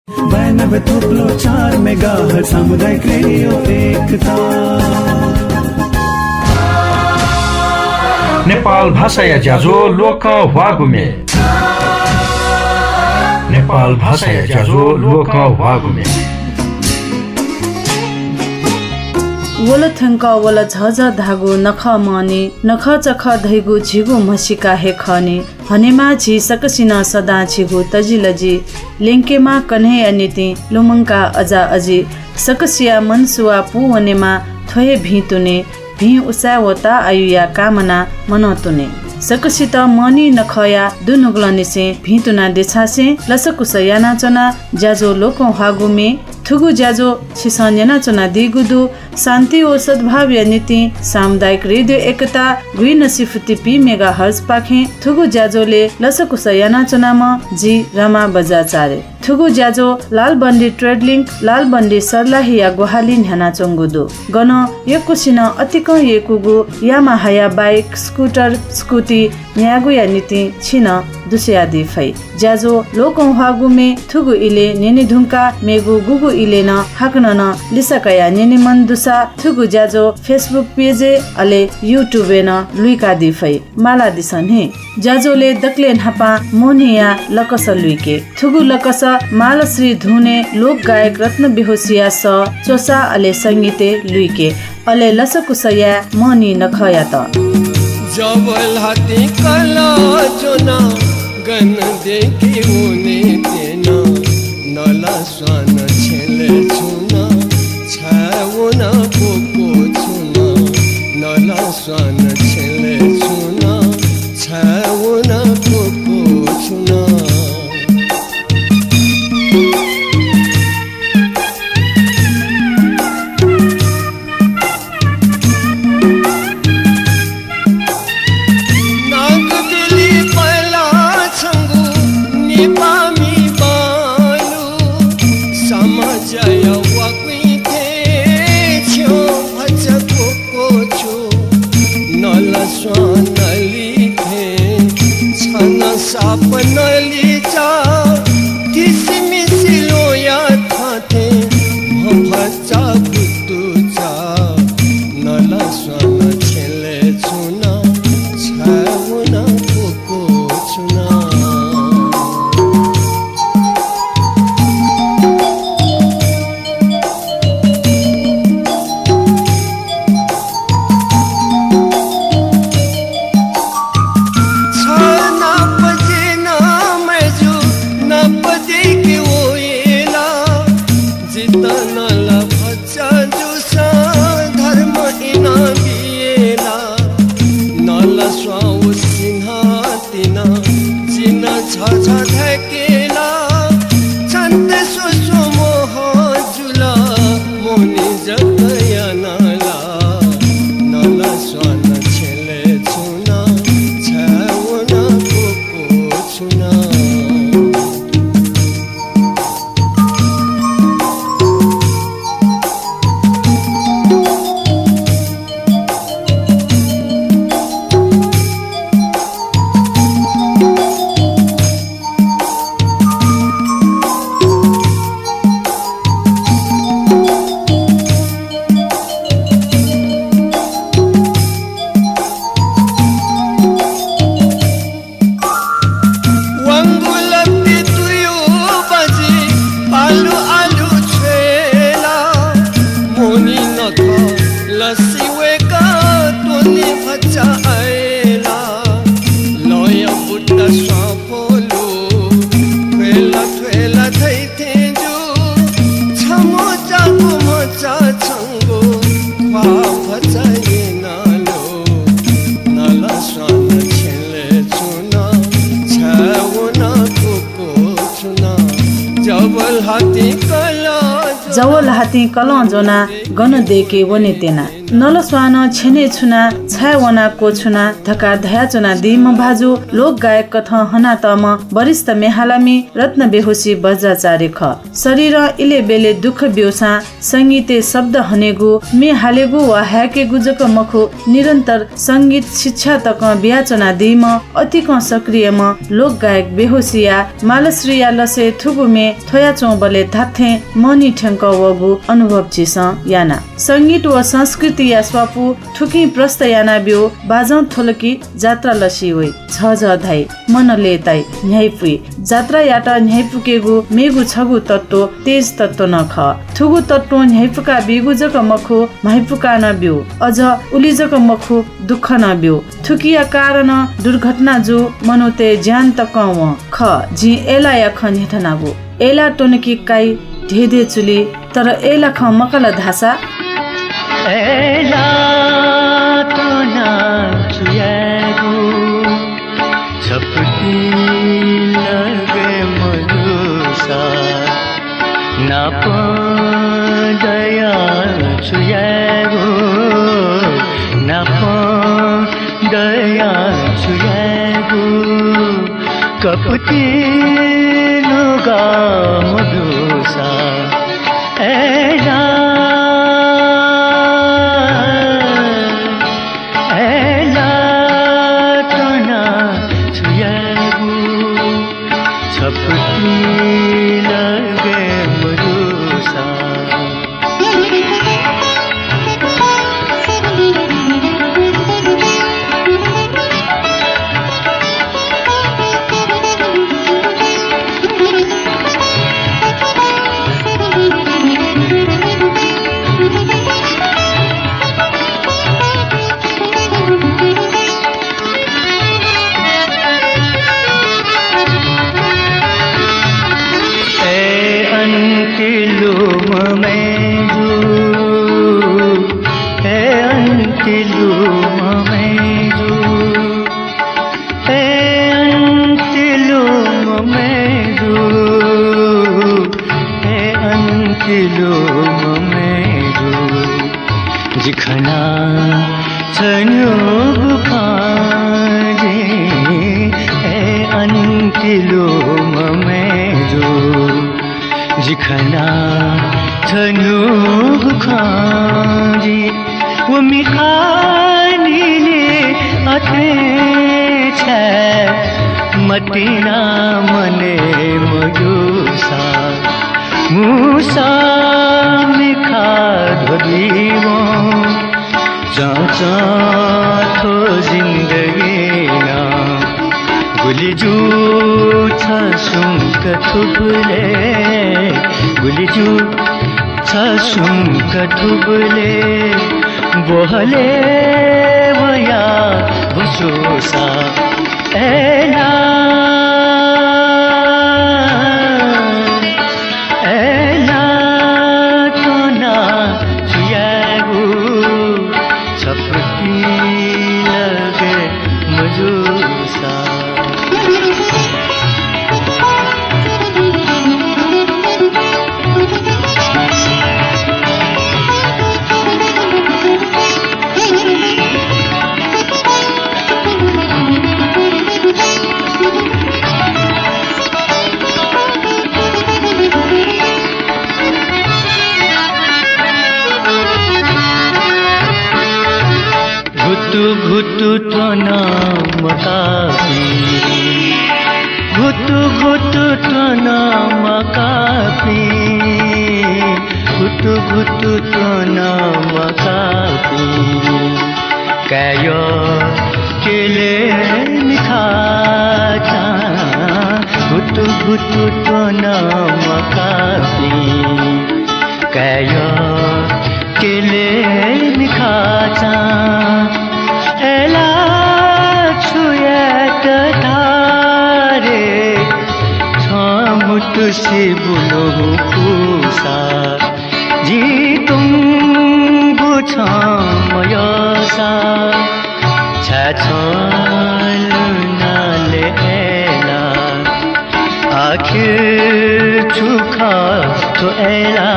92.4 megahertz सामुदायिक radio एकता नेपाल भाषा या ज्याझो लोक वागुमे नेपाल भाषा या ज्याझो लोक वागुमे वल थंक वल झझ धागो नख माने नख चख धैगु झिगु मसिका हे खने हनेमा झि सकसिन सदा झिगु तजिलजी लेंकेमा कन्हे अनिति लुमंका अजा अजी सकसिया मनसुवा पुवनेमा थोए भितुने भी उसा वता आयुया कामना मनतुने सकसित मनी नखया दुनुग्लनिसे भितुना देछासे लसकुस याना चना ज्याजो लोको हागुमे थुगु ज्याजो छिसन्यना चना दिगुदु शान्ति ओ सद्भाव नीति सामुदायिक रेडियो एकता गुइन सिफुति पी मेगा हर्ज पाखे थुगु ज्याजोले लसकुस याना चनामा जी रमा बजाचारे थुगु ज्याजो लाल बन्दी ट्रेड लिंक लाल बन्दी सर्लाहिया गोहाली न्याना चंगुदु गन यकुसिन अतिक येकुगु यामा हाया बाइक स्कुटर स्कुटी न्यागुया नीति छिन दुस्यादी फै ज्याजो लोकौ हागुमे थुगु इले नेने ढुंका मेगु गुगु इले न हाकन न लिसकया नेने मन दुसा थुगु ज्याजो फेसबुक पेजे अले युट्युब न लुइका दी फै माला दिसन हे ज्याजोले दक्ले हापा मोनिया लकस लुइके थुगु लकस मालश्री धुने लोक गायक रत्न बिहोसिया स चोसा अले संगीते लुइके अले लसकुसया मनी नखया त जबल हाथी कला जोना गन देखी उने तेना नला स्वान छेले छुना छावना कोको छुना नला स्वान छेले छुना छावना कोको छुना सपनली चा किसमिस लोया थाथे भचा गुतु चा नला स्वान छेले छुना छावना कोको छुना जबल हाथी कला जवल हाती कल जोना गन देके वने तेना नल स्वान छेने छुना छाय वना को छुना धका धया चुना दिम भाजु लोक गायक कथ हना तम वरिष्ठ मेहालामी रत्न बेहोसी बज्राचार्य ख शरीर इले बेले दुख ब्योसा संगीते शब्द हनेगु मे हालेगु वा ह्याके गुजक मखु निरन्तर संगीत शिक्षा तक ब्याचना दिम अतिक सक्रिय म लोक गायक बेहोसिया मालश्रिया लसे थुगुमे थोया चौबले धाथे मनी ठ्याङ्क वगु अनुभव चिस याना संगीत व संस्कृति या स्वापु ठुकी प्रस्त याना ब्यो बाजौ थोलकी जात्रा लसी होइ छ ज धाइ मनले ताइ न्याइपुइ जात्रा याटा न्याइपुकेगु मेगु छगु तत्व तेज तत्व न ख थुगु तत्व न्याइपुका बिगुजक मखु माइपुका न ब्यो अझ उलिजक मखु दुःख न ब्यो थुकिया कारण दुर्घटना जो मनोते ज्यान तक ख जी एला या ख नेठनागु एला टोनकी काई ढेदे चुली तर एला ख मकल धासा एला टोना चुयागु छपटी लगे मधुसा नाप दया चुयागु नाप दया चुयागु कपटी लगा मधुसा एला जिखना छन्यो बुखारे ए अंतिलो ममेजो जिखना छन्यो बुखारे वो मिखानीले अथे छे मटिना मने मयुसा मुसा मिखा धोदीवो चाचा थो जिंदगी ना गुलिजू छ सुंक थुबले गुलिजू छ सुंक थुबले बोहले वया भसोसा एला घुटु टोना मकापी घुटु घुटु टोना मकापी घुटु घुटु टोना मकापी कायो केले मिखाचा घुटु घुटु टोना मकापी कायो केले मिखाचा एला छुएट धारे छमुट से बुलो कुसा जी तुम बुझ मयसा छछल नाले एला आखिर चुखा तो एला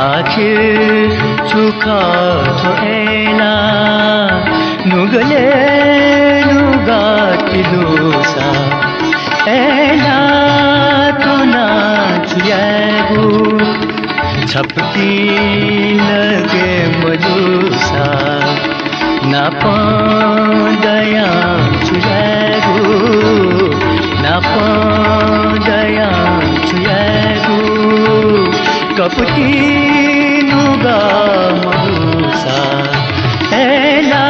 आखिर चुका तो एला नुगले नुगा किलोसा एला तो ना छुयागु छपकी लगे मलूसा ना पादया छुयागु ना पादया छुयागु कपटी नुगा मलूसा एला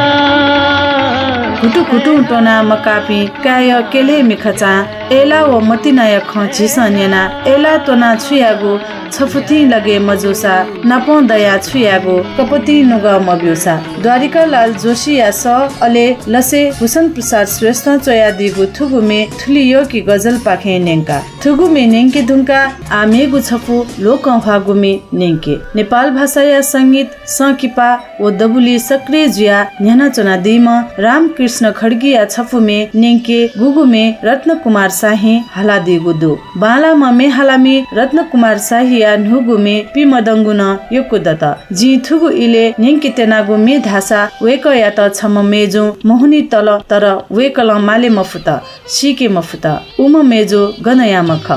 कुटु कुटु टोना मकापी काय केले मिखचा एला व मतिनाय खचिसन्यना एला तोना छुयागु छफुती लगे मजुसा नापो दया छुयागो कपति नुग मब्युसा द्वारिका लाल जोशी या स अले लसे भूषण प्रसाद श्रेष्ठ चोया दिगु थुगुमे थुलियो कि गजल पाखे नेंका थुगुमे नेंके दुंका आमेगु छफु लोक भागुमे नेंके नेपाल भाषा या संगीत सकिपा व दबुली सक्रिय जुया न्याना चना दिम रामकृष्ण खड्गी या छफुमे नेंके गुगुमे रत्न कुमार शाही हाला दिगु दु बाला ममे हालामी रत्न कुमार शाही या नुगुमे पिमदंगुन योको दत जी थुगु इले नेंके तेनागु मे धासा वेक या त छम मेजो मोहनी तल तर वेकल माले मफुत सिके मफुत उम मेजो गनया मख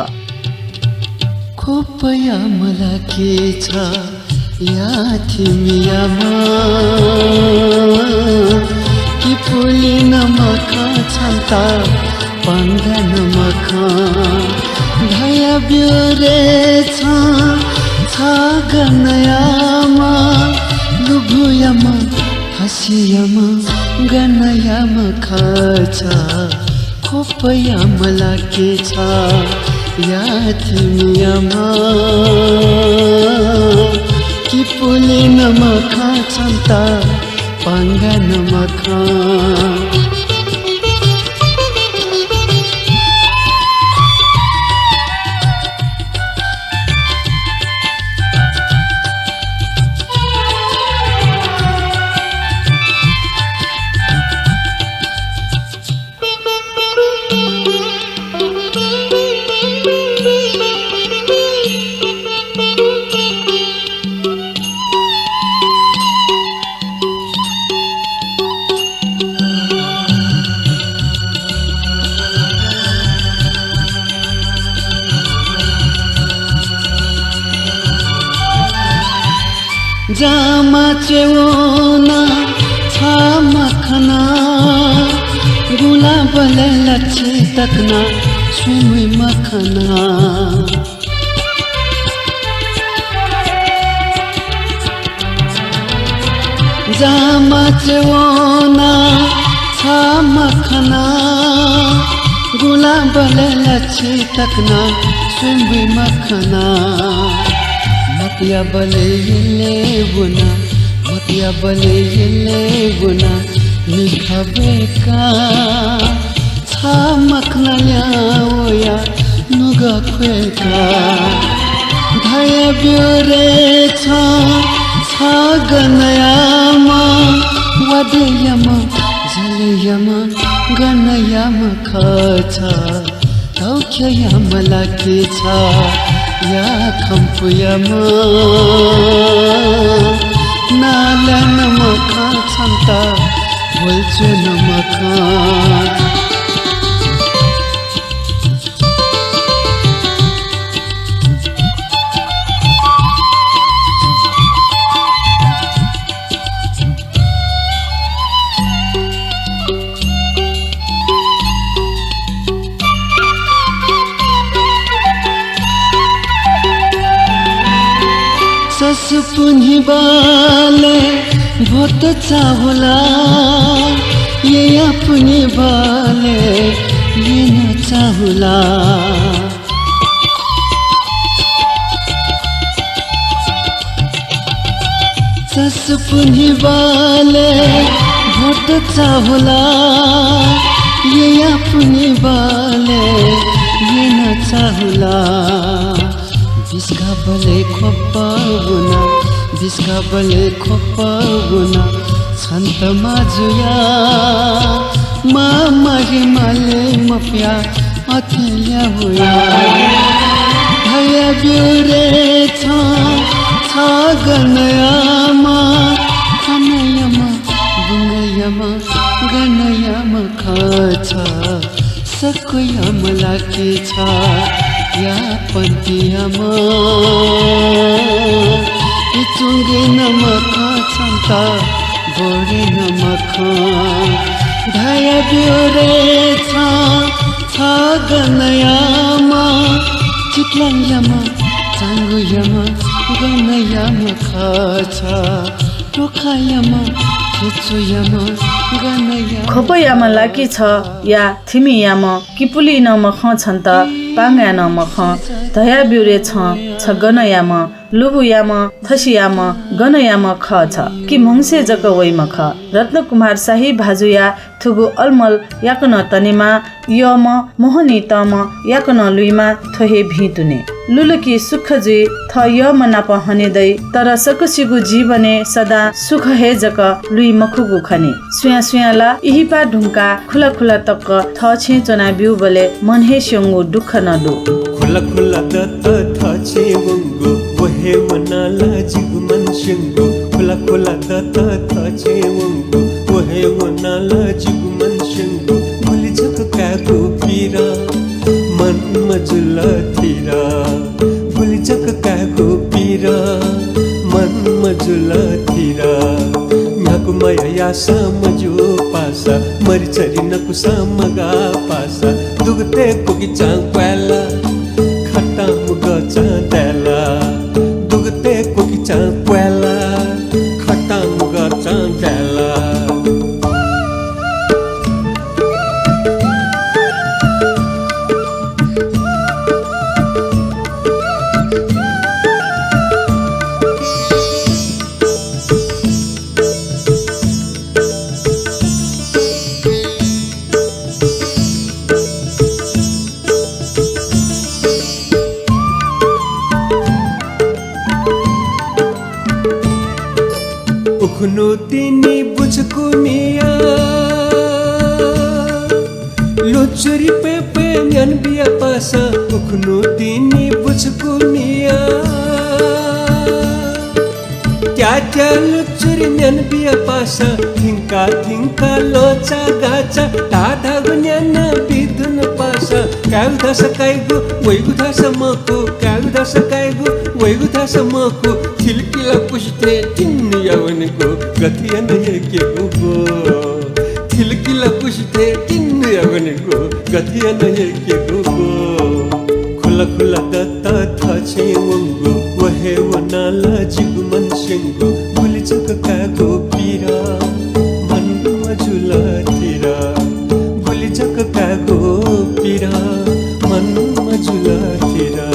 खोपया मला के छ या थिमियामा कि फुली नमख छन्ता पाङ्गा नमख धया ब्योरे छ गनयामा लुभुयामा हसियामा गनयामा खछ खोपया मला के छ या थिमियामा कि फुली नमख छन्ता पाङ्गा नमख जामा चेवना छा मखना गुलाबले लच्छे तकना सुई मखना जामा चेवना छा मखना गुलाबले लच्छे तकना सुई मखना मतिया बले बुना मतिया बले बुना निखबे का छा मखना ल्याओया नुगा खुएका धया ब्योरे छ गनयामा वदयमा जलयमा गनयामा खछ तौख्यया मला के छ या खम्पुयामा नाला नमख छन्ता बोल्छु नमख ससुपुनी बाले भोत चाहुला ये अपनी बाले ये न चाहुला ससुपुनी बाले भोत चाहुला ये अपनी बाले ये न चाहुला बिस्का बले खोप्पाउना बिस्का बले खोप्पाउना छन्त माजुया मामागे माले मप्या अथेल्या हुया भया ब्योरे गनयामा खनयामा बुङ्गयामा गनयामा खछ सकोयामा लाके छ या पन्तियामा चुङ्गे नमख छन्ता बोरे नमख धाया बिउरे छ गनयामा चिक्लाङयामा चाङ्गुयामा गनयामा खछ टोखायामा खेचुयामा गनयामा खोपयामा लाकी छ या थिमियामा किपुली नमख छन् त पाङ्गा नमख धया बिउरे छ गनयामा लुबुयामा थसियामा गनयामा ख छ कि मंसे जक वैमा ख रत्नकुमार शाही भाजुया थुगु अलमल याकन तनेमा यम मोहनी तम याकन लुइमा थोहे भितुने लुलुकी सुख जुई थ यम नाप हनेदै तर सकसिगु जीवने सदा सुख हे जक लुइ मखुगु खने सुया सुयाला इहिपा ढुङ्का खुला खुला तक थ छे चना बिउ बले मन हे स्यङ्गु दुःख नदु खुला खुला दत्त थचे वंगु वहे वनाला जिगमन शिंगु खुला खुला दत्त थचे वंगु वहे वनाला जिगमन शिंगु भुली झक कागु पीरा मन मजुला थीरा भुली झक कागु पीरा मन मजुला थीरा न्याकु माया या समजु पासा मरिचरी नकु समगा पासा दुगते कोगी चांग पैला खट्टा मुगा चांदेला दुगते कोगी चांग पैला खट्टा मुगा चांदेला उखनो तिनी बुझको मिया लोचरी पे न्यान बिया पासा उखनो तिनी बुझको मिया क्या क्या लोचरी न्यान बिया पासा थिंका थिंका लोचा गाचा टाढा न्यान बिधुन पासा काउ दस काइगु वैगु दस मको काउ दस काइगु वैगु दस मको थिलकिला पुष्टे तिन्नु यावनको गथिया नय के गो थिलकिला पुष्टे तिन्नु यावनको गथिया नय के गो खुला खुला दत्ता थचे वंगु वहे वनाला जिगुमन शिंगु भुली चक कागो पीरा मन मजुला थीरा भुली चक कागो पीरा मन मजुला थीरा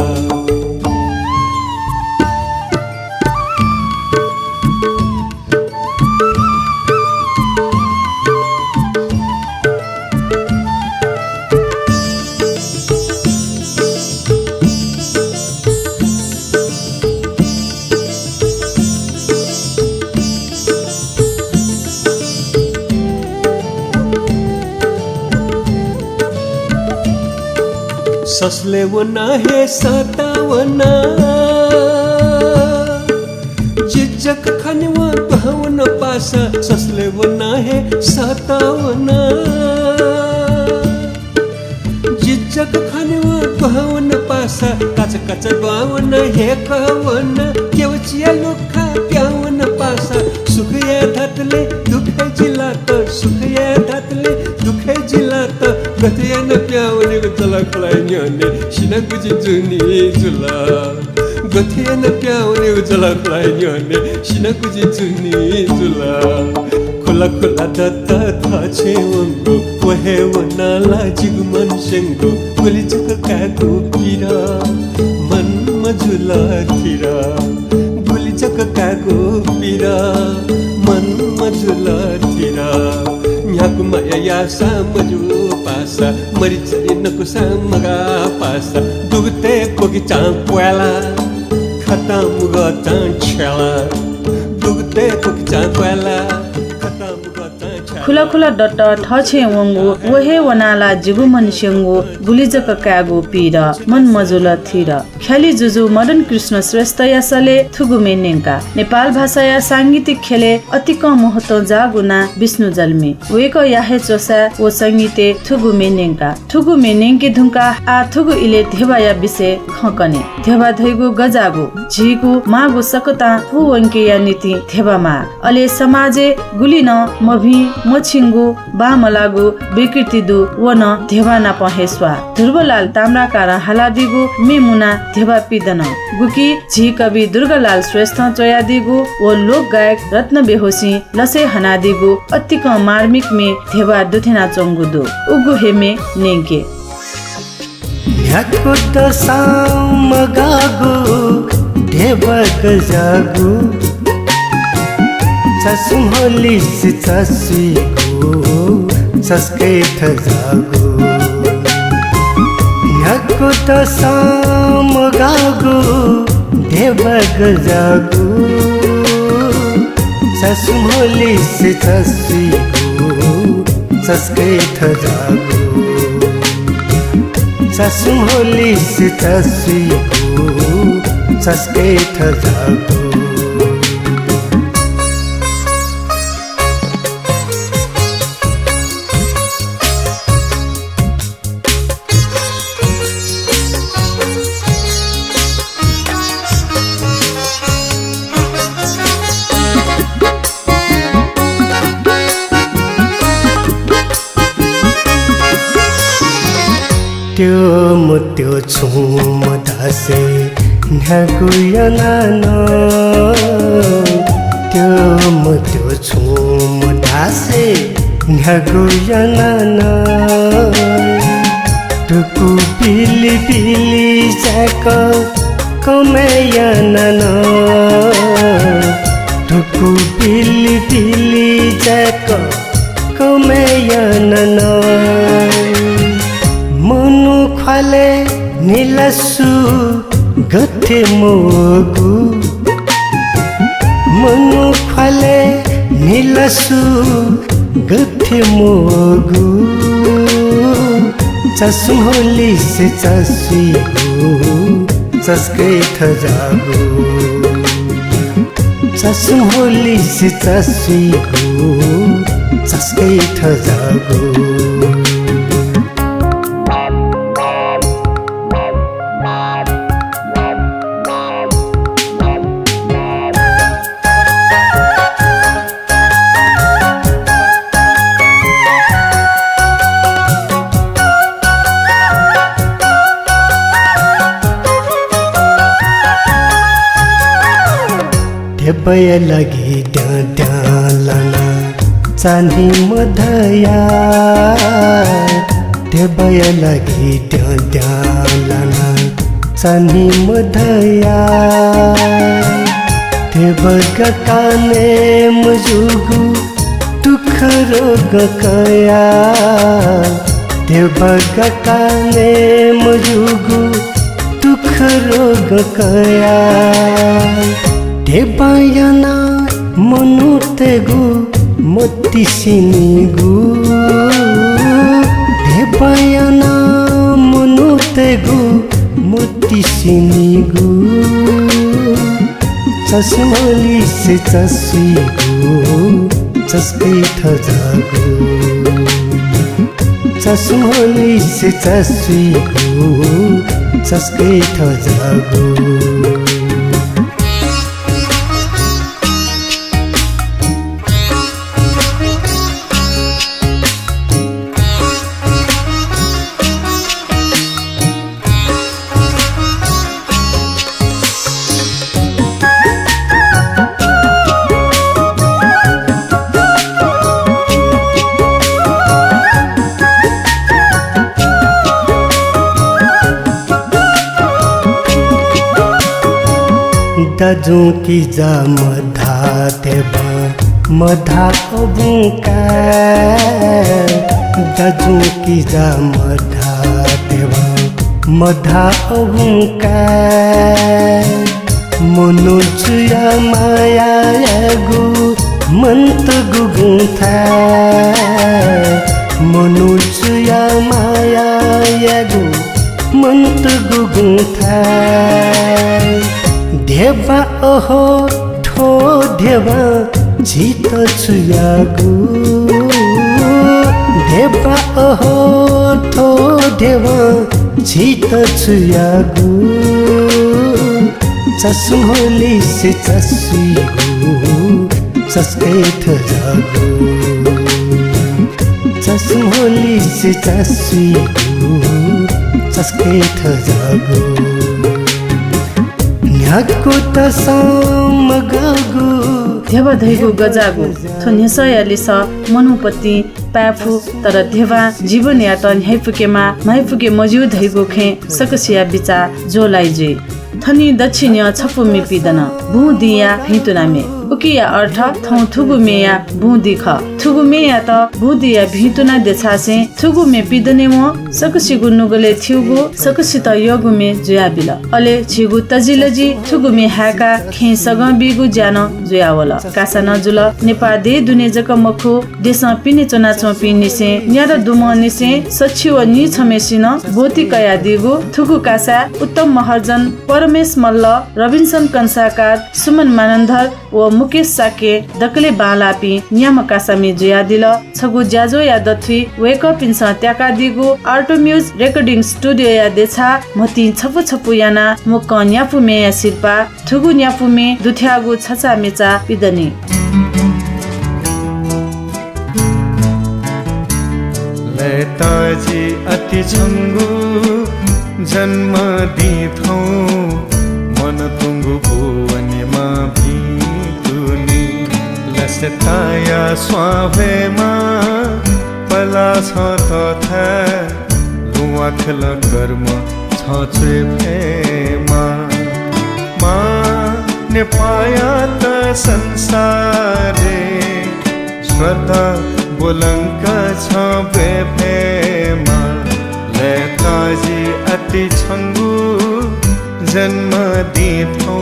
ससले वना है सतावना जिज्जक खनवा बहवन पासा ससले वना है सतावना जिज्जक खनवा बहवन पासा कच कच बावन है कहवन केवचिया लुखा प्यावन पासा सुखया धतले दुखे जिलात सुखया धतले दुखे जिलात गथिया न प्याउने जला खलाइ न्याने सिना गुजी जुनी जुला गथिया न प्याउने जला खलाइ न्याने सिना गुजी जुनी जुला खुला खुला दत्ता थाचे वंगु वहे वनाला जिगमन शिंगु भुली चक कागु पीरा मन मजुला थीरा भुली चक कागु पीरा मन मजुला थीरा न्याकु माया या समजु पासा मरिचरी नकु समगा पासा दुगते कोगी चांग पुएला खता मुगा चांग छेला दुगते कोगी चांग पुएला खता मुगा चांग छेला खुला खुला डट ठछे वंगु वहे वनाला जिगु मन सेंगु गुलिजक कागु पीर मन मजुल थिर ख्याली जुजु मदन कृष्ण श्रेष्ठ यासले थुगु मेनेंका नेपाल भाषा या सांगीतिक खेले अति कम महत्व जागुना विष्णु जन्मे वेक याहे चोसा ओ संगीते थुगु मेनेंके धुंका आ थुगु इले धेवा या विषय खकने धेवा धैगु गजागु झिगु मागु सकता पुवंके या नीति धेवामा अले समाजे गुलिन मभि मछिंगु बामलागु विकृति दु वन धेवा ना पहेस्वा ध्रुवलाल ताम्राकारा हालादिगु मेमुना धेवा पिदन गुकी झी कवि दुर्गालाल श्रेष्ठ चोयादिगु ओ लोक गायक रत्न बेहोसी लसे हनादिगु अतिक मार्मिक में धेवा दुथेना चंगुदु उगु हेमे नेंके ह्याको दसाम गागु धेवा गजागु चसुम होलिस चसिगु चस्कै थजागु ह्याको दसाम गागु धेवा गजागु चसुम होलिस चसिगु चस्कै थजागु चसुम होलिस चसिगु चस्कै थजागु त्यो छुम दासे न्यागु यानान त्यो छुम दासे न्यागु यानान टुकु पिली पिली जाक कमे यानान टुकु पिली पिली जाक कमे यानान मनु खाले नीलसु गथे मोगु मनु खाले नीलसु गथे मोगु चसुम होलिस चसिगु चस्कै थजागु चसुम होलिस चसिगु चस्कै थजागु धेबया लागि डाँडालना चानी मधया धेबया लागि डाँडालना चानी मधया धेबका काने मजुगु टुखरो गकया धेबका काने मजुगु टुखरो गकया धेबायना मनु तेगु मोती सिनिगु धेबायना मनु तेगु मोती सिनिगु चसुम होलिस चसिगु चस्कै थजागु चसुम होलिस चसिगु चस्कै थजागु दाजु की जा मधा देवा मधा अबुका दाजु की जा मधा देवा मधा अबुका मनोजुया माया गु मंत गुगुथा मनुष्य माया यागु मन्त गुगु था देवा ओहो ठो देवा झित छुयागु देवा ओहो ठो देवा झित छुयागु चसुहोली से चसुइगु चस्कै थ जागु चसुहोली से चसुइगु चस्कै थ जागु न्याको त समगागु धेवा धैगु गजागु थो नेसयाली स मनुपति पाफु तर धेवा जीवन या त न्याइपुकेमा माइपुके मज्यु धैगु खे सकसिया बिचा जोलाइजे थनी दक्षिण छपु मिपिदन भू दिया भितुनामे उकिया अर्थ थौ थुगु मेया भू दिख थुगु मेया त भू दिया भितुना देछासे थुगु मे पिदने म सकसी गुनुगले थ्युगु सकसी त यगु मे जुया बिल अले छिगु तजिलजी थुगु मे हाका खे सग बिगु ज्यान जुयावल कासा नजुल नेपा दे दुने जक मखु देश पिने चना चोपि निसे न्यार दुम निसे सचिव नि छमेसिन भौतिक कया दिगु थुगु कासा उत्तम महर्जन परमेश मल्ल रबिन्सन कंसाकार सुमन मानन्धर व मुकेश साके दकले बालापी न्याम कासामी जुया दिल छगु ज्याजो या दथि वेक अप इन त्याका दिगु आर्टो म्युज रेकर्डिङ स्टुडियो या देछा मति छपु छपु याना मुक न्यापु मे या शिल्पा थुगु न्यापु मे दुथ्यागु छचा मेचा पिदनी लेताजी अति छंगु जन्म दिथौ मन तुंगु भुवनमा भितुनी लसताया स्वाभेमा पला छ तथा लुवाखल कर्म छ फेमा मा ने पाया त संसारे श्रद्धा बोलंक छ फेमा लेताजी अति छंगु जन्म दिथौ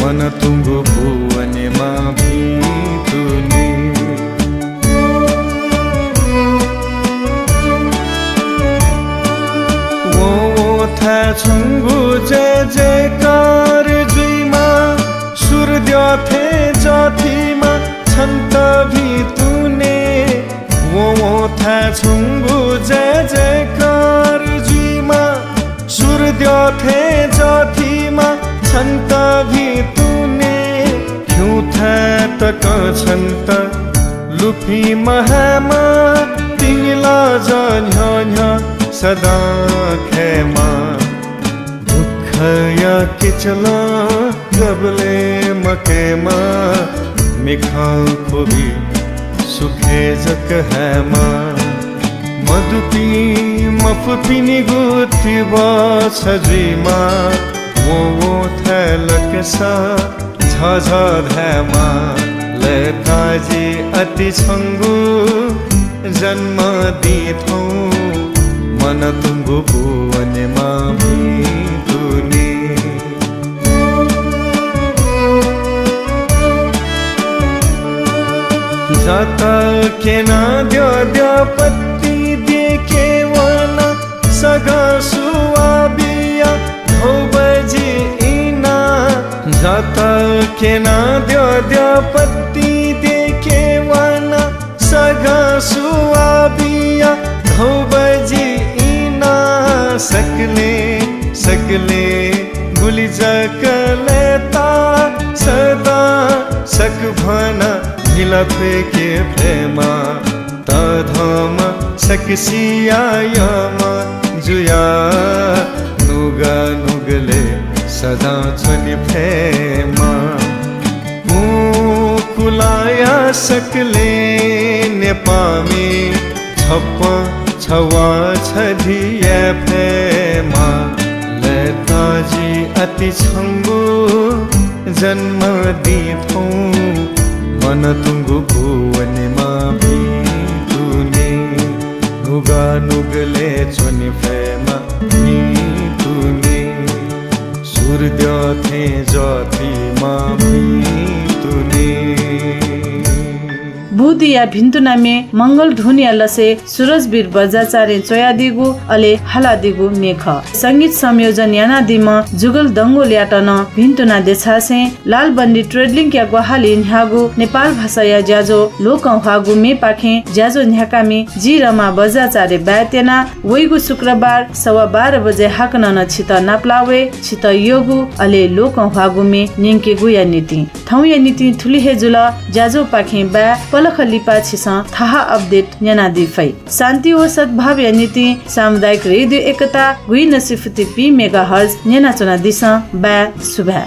मन तुंगु भुवनमा भितुनी ओ था छंगु जय जयकार जुइमा सूर्य थे जातिमा छन्त भितुने ओ था छंगु जय जयकार जुइमा सूर्य थे जातिमा छन्त भितुने क्यों था तक छन्त लुफी महामा तिंगला जान्या सदा खेमा दुख या किचला गबले मकेमा मिखा खुबी सुखे जक हैमा मधुपी मफपिनी गुथी बछजीमा वो थलक सा झझ धैमा लेताजी अति छंगु जन्म दिथौ मन तुंगु भुवनमा भितुनी जाता के ना द्यो पत्ती देखे वाला सगा सुआ बिया हो बजी इना जाता के ना द्यो पत्ती देखे वाला सगा सुआ बिया हो बजी इना सकले सकले गुली जकलेता सदा सक भना गिलफे के प्रेमा तधम सकसियायमा जुया नुगा नुगले सदा छनि प्रेमा कुलाया सकले नेपामी छप छवा छदिए प्रेमा लेताजी अति छंगु जन्म दिथौ मन तुंगु भुवनमा भितुनी नुगा नुगले छनि प्रेमा भितुनी सूर्य थे जातिमा भितुनी बुधि या भिन्तुनामे मंगल ढुनिया लसे सूरजवीर बजाचार्य चोया दिगु अले हाला दिगु मेख संगीत संयोजन याना दिम जुगल दंगो ल्याटन भिन्तुना देछासे लाल बन्दी ट्रेडलिङ या ग्वाहाली न्यागु नेपाल भाषा या ज्याजो लोक हागु मे पाखे ज्याजो न्याकामी जी रमा बजाचार्य ब्यातेना वैगु शुक्रबार 12:15 बजे हाकन छित नाप्लावे छित योगु अले लोक हागु मे निंके गुया नीति थौ या नीति थुली हेजुल ज्याजो पाखे बा पलख लिपा छिस थाहा अपडेट न्याना दिफै शान्ति व सद्भाव या नीति सामुदायिक रेडियो एकता गुई नसिफती पी मेगाहर्ज न्याना चुना दिस बा सुभा